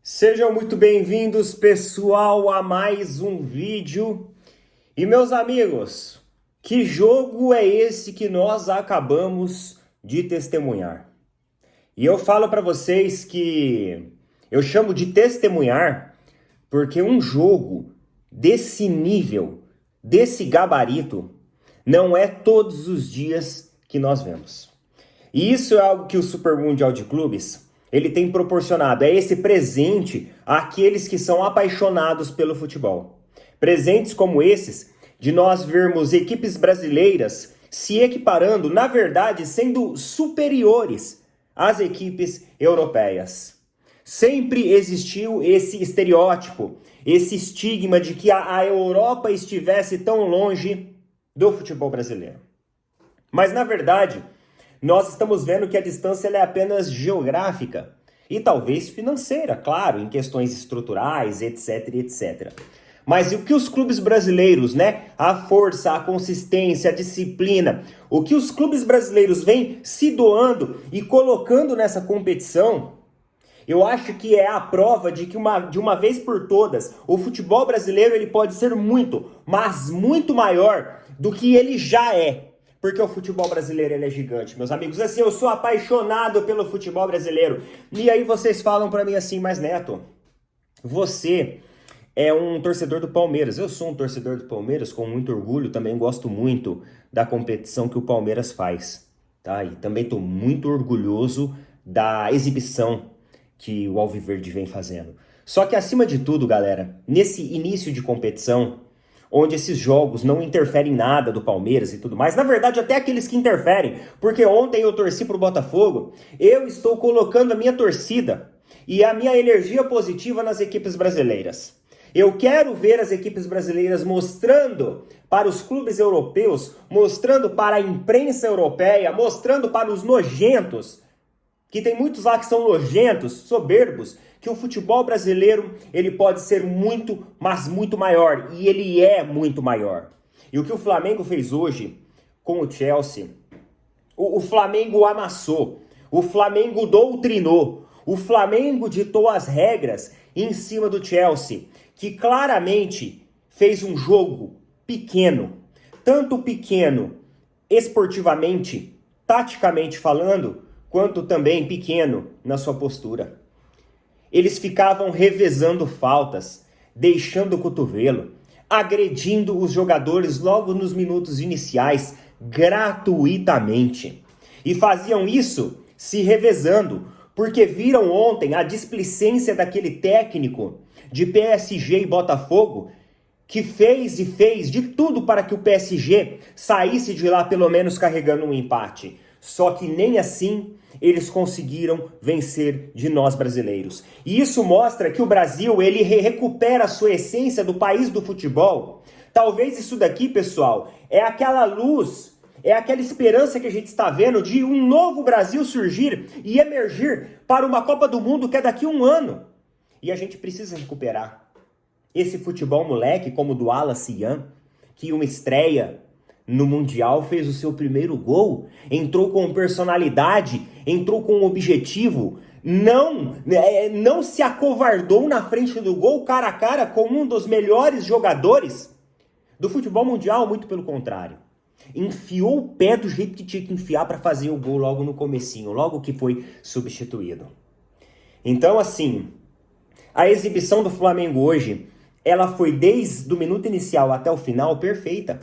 Sejam muito bem-vindos, pessoal, a mais um vídeo. E meus amigos, que jogo é esse que nós acabamos de testemunhar? E eu falo para vocês que eu chamo de testemunhar porque um jogo desse nível, desse gabarito, não é todos os dias que nós vemos. E isso é algo que o Super Mundial de Clubes ele tem proporcionado, é esse presente àqueles que são apaixonados pelo futebol. Presentes como esses, de nós vermos equipes brasileiras se equiparando, na verdade, sendo superiores às equipes europeias. Sempre existiu esse estereótipo, esse estigma de que a Europa estivesse tão longe do futebol brasileiro. Mas, na verdade, nós estamos vendo que a distância é apenas geográfica e talvez financeira, claro, em questões estruturais, etc, etc. Mas o que os clubes brasileiros, a força, a consistência, a disciplina, o que os clubes brasileiros vêm se doando e colocando nessa competição, eu acho que é a prova de que de uma vez por todas, o futebol brasileiro ele pode ser muito, mas muito maior do que ele já é. Porque o futebol brasileiro ele é gigante, meus amigos. Assim, eu sou apaixonado pelo futebol brasileiro. E aí vocês falam pra mim assim, mas Neto, você é um torcedor do Palmeiras. Eu sou um torcedor do Palmeiras com muito orgulho. Também gosto muito da competição que o Palmeiras faz. Tá? E também estou muito orgulhoso da exibição que o Alviverde vem fazendo. Só que acima de tudo, galera, nesse início de competição, onde esses jogos não interferem em nada do Palmeiras e tudo mais. Na verdade, até aqueles que interferem, porque ontem eu torci pro Botafogo, eu estou colocando a minha torcida e a minha energia positiva nas equipes brasileiras. Eu quero ver as equipes brasileiras mostrando para os clubes europeus, mostrando para a imprensa europeia, mostrando para os nojentos, que tem muitos lá que são nojentos, soberbos, que o futebol brasileiro ele pode ser muito, mas muito maior. E ele é muito maior. E o que o Flamengo fez hoje com o Chelsea, o Flamengo amassou, o Flamengo doutrinou, o Flamengo ditou as regras em cima do Chelsea, que claramente fez um jogo pequeno, tanto pequeno esportivamente, taticamente falando, quanto também pequeno na sua postura. Eles ficavam revezando faltas, deixando o cotovelo, agredindo os jogadores logo nos minutos iniciais, gratuitamente. E faziam isso se revezando, porque viram ontem a displicência daquele técnico de PSG e Botafogo, que fez de tudo para que o PSG saísse de lá pelo menos carregando um empate. Só que nem assim eles conseguiram vencer de nós brasileiros. E isso mostra que o Brasil, ele recupera a sua essência do país do futebol. Talvez isso daqui, pessoal, é aquela luz, é aquela esperança que a gente está vendo de um novo Brasil surgir e emergir para uma Copa do Mundo que é daqui a um ano. E a gente precisa recuperar esse futebol moleque, como o do Wallace Ian, que uma estreia no Mundial fez o seu primeiro gol, entrou com personalidade, entrou com objetivo, não se acovardou na frente do gol, cara a cara, com um dos melhores jogadores do futebol mundial, muito pelo contrário. Enfiou o pé do jeito que tinha que enfiar para fazer o gol logo no comecinho, logo que foi substituído. Então, assim, a exibição do Flamengo hoje, ela foi desde o minuto inicial até o final perfeita.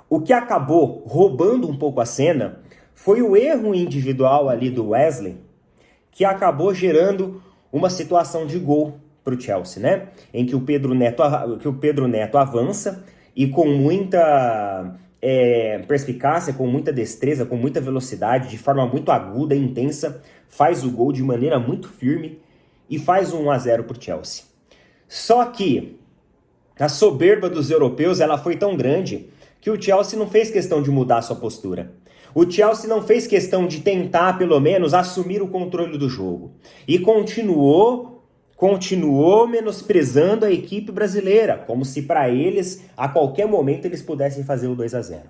O que acabou roubando um pouco a cena foi o erro individual ali do Wesley, que acabou gerando uma situação de gol para o Chelsea, em que o Pedro Neto avança e com muita perspicácia, com muita destreza, com muita velocidade, de forma muito aguda e intensa, faz o gol de maneira muito firme e faz um 1-0 para o Chelsea. Só que a soberba dos europeus ela foi tão grande que o Chelsea não fez questão de mudar sua postura. O Chelsea não fez questão de tentar, pelo menos, assumir o controle do jogo. E continuou menosprezando a equipe brasileira, como se para eles, a qualquer momento, eles pudessem fazer o 2-0.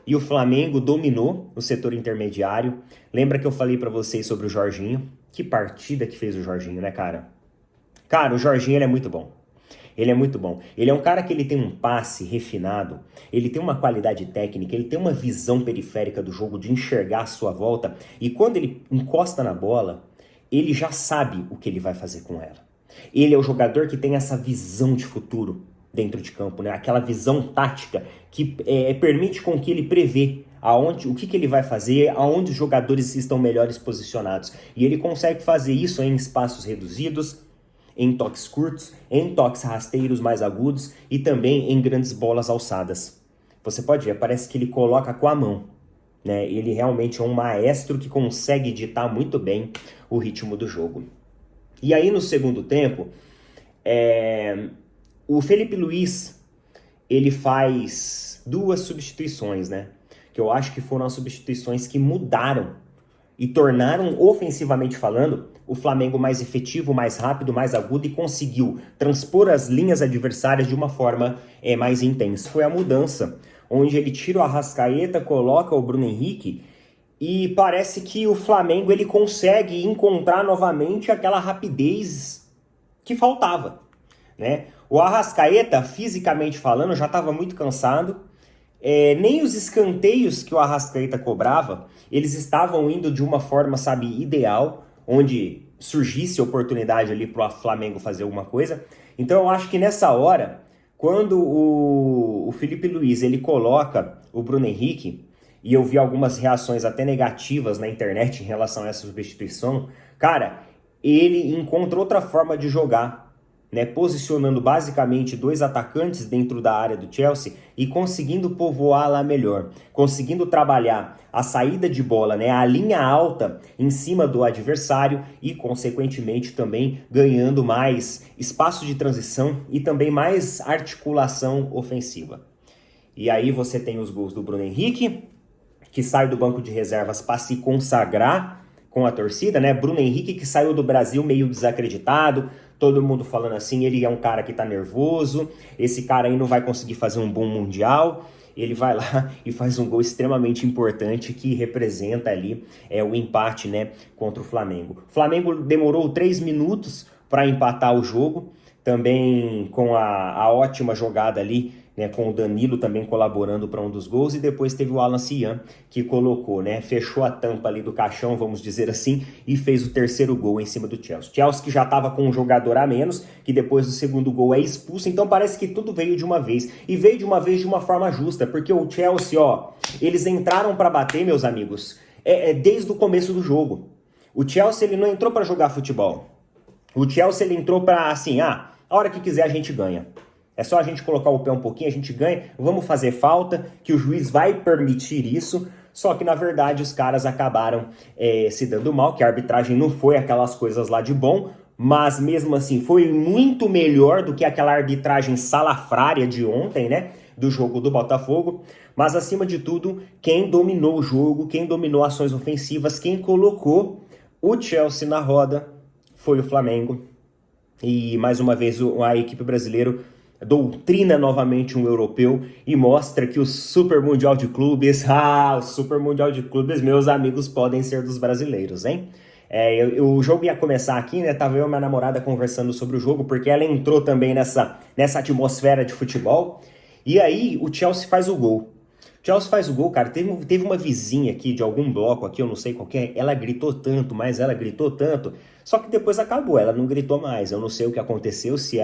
e o Flamengo dominou o setor intermediário. Lembra que eu falei para vocês sobre o Jorginho? Que partida que fez o Jorginho, né, cara? Cara, o Jorginho ele é muito bom. Ele é muito bom. Ele é um cara que ele tem um passe refinado, ele tem uma qualidade técnica, ele tem uma visão periférica do jogo de enxergar a sua volta. E quando ele encosta na bola, ele já sabe o que ele vai fazer com ela. Ele é o jogador que tem essa visão de futuro dentro de campo, né? Aquela visão tática que permite com que ele prevê o que ele vai fazer, aonde os jogadores estão melhores posicionados. E ele consegue fazer isso em espaços reduzidos, em toques curtos, em toques rasteiros mais agudos e também em grandes bolas alçadas. Você pode ver, parece que ele coloca com a mão, né? Ele realmente é um maestro que consegue ditar muito bem o ritmo do jogo. E aí no segundo tempo, o Felipe Luiz, ele faz 2 substituições, né? Que eu acho que foram as substituições que mudaram e tornaram, ofensivamente falando, o Flamengo mais efetivo, mais rápido, mais agudo e conseguiu transpor as linhas adversárias de uma forma mais intensa. Foi a mudança, onde ele tira o Arrascaeta, coloca o Bruno Henrique e parece que o Flamengo ele consegue encontrar novamente aquela rapidez que faltava, né? O Arrascaeta, fisicamente falando, já estava muito cansado. Nem os escanteios que o Arrascaeta cobrava, eles estavam indo de uma forma, sabe, ideal, onde surgisse oportunidade ali para o Flamengo fazer alguma coisa. Então eu acho que nessa hora, quando o Felipe Luiz ele coloca o Bruno Henrique, e eu vi algumas reações até negativas na internet em relação a essa substituição, cara, ele encontra outra forma de jogar, né, posicionando basicamente 2 atacantes dentro da área do Chelsea e conseguindo povoar lá melhor, conseguindo trabalhar a saída de bola, né, a linha alta em cima do adversário e, consequentemente, também ganhando mais espaço de transição e também mais articulação ofensiva. E aí você tem os gols do Bruno Henrique, que sai do banco de reservas para se consagrar com a torcida, né? Bruno Henrique que saiu do Brasil meio desacreditado, todo mundo falando assim, ele é um cara que tá nervoso, esse cara aí não vai conseguir fazer um bom mundial. Ele vai lá e faz um gol extremamente importante que representa ali o empate, né, contra o Flamengo. O Flamengo demorou 3 minutos para empatar o jogo, também com a ótima jogada ali, né, com o Danilo também colaborando para um dos gols, e depois teve o Alan Cian que colocou, né, fechou a tampa ali do caixão, vamos dizer assim, e fez o terceiro gol em cima do Chelsea. Chelsea que já estava com um jogador a menos, que depois do segundo gol é expulso, então parece que tudo veio de uma vez, e veio de uma vez de uma forma justa, porque o Chelsea, eles entraram para bater, meus amigos, desde o começo do jogo. O Chelsea, ele não entrou para jogar futebol. O Chelsea, ele entrou para, assim, a hora que quiser a gente ganha. É só a gente colocar o pé um pouquinho, a gente ganha, vamos fazer falta, que o juiz vai permitir isso. Só que, na verdade, os caras acabaram se dando mal, que a arbitragem não foi aquelas coisas lá de bom, mas mesmo assim foi muito melhor do que aquela arbitragem salafrária de ontem, né? Do jogo do Botafogo. Mas, acima de tudo, quem dominou o jogo, quem dominou ações ofensivas, quem colocou o Chelsea na roda foi o Flamengo. E, mais uma vez, a equipe brasileira doutrina novamente um europeu e mostra que o Super Mundial de Clubes, o Super Mundial de Clubes, meus amigos, podem ser dos brasileiros, hein? O jogo ia começar aqui, né? Tava eu e minha namorada conversando sobre o jogo, porque ela entrou também nessa atmosfera de futebol. E aí o Chelsea faz o gol. Chelsea faz o gol, cara. Teve uma vizinha aqui de algum bloco aqui, eu não sei qual que é. Ela gritou tanto, mas ela gritou tanto. Só que depois acabou, ela não gritou mais. Eu não sei o que aconteceu, se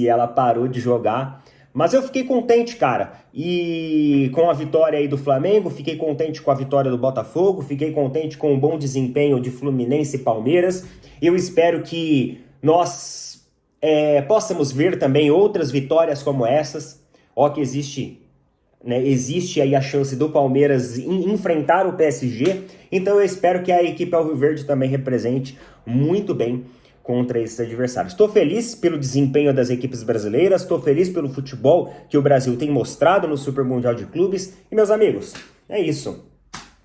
ela parou de jogar. Mas eu fiquei contente, cara. E com a vitória aí do Flamengo, fiquei contente com a vitória do Botafogo, fiquei contente com o bom desempenho de Fluminense e Palmeiras. Eu espero que nós possamos ver também outras vitórias como essas. Que existe aí a chance do Palmeiras enfrentar o PSG. Então eu espero que a equipe alviverde também represente muito bem contra esses adversários. Estou feliz pelo desempenho das equipes brasileiras, estou feliz pelo futebol que o Brasil tem mostrado no Super Mundial de Clubes. E, meus amigos, é isso.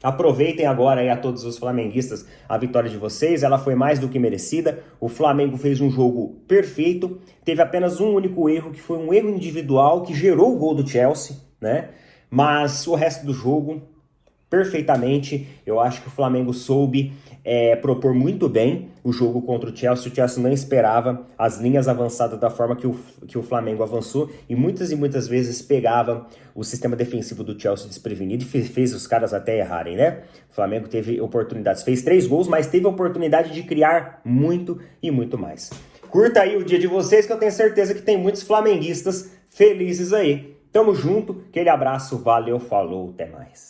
Aproveitem agora aí a todos os flamenguistas a vitória de vocês, ela foi mais do que merecida. O Flamengo fez um jogo perfeito, teve apenas um único erro, que foi um erro individual que gerou o gol do Chelsea, né? Mas o resto do jogo, perfeitamente, eu acho que o Flamengo soube propor muito bem o jogo contra o Chelsea não esperava as linhas avançadas da forma que o Flamengo avançou e muitas vezes pegava o sistema defensivo do Chelsea desprevenido e fez os caras até errarem, né? O Flamengo teve oportunidades, fez 3 gols, mas teve a oportunidade de criar muito e muito mais. Curta aí o dia de vocês que eu tenho certeza que tem muitos flamenguistas felizes aí. Tamo junto, aquele abraço, valeu, falou, até mais.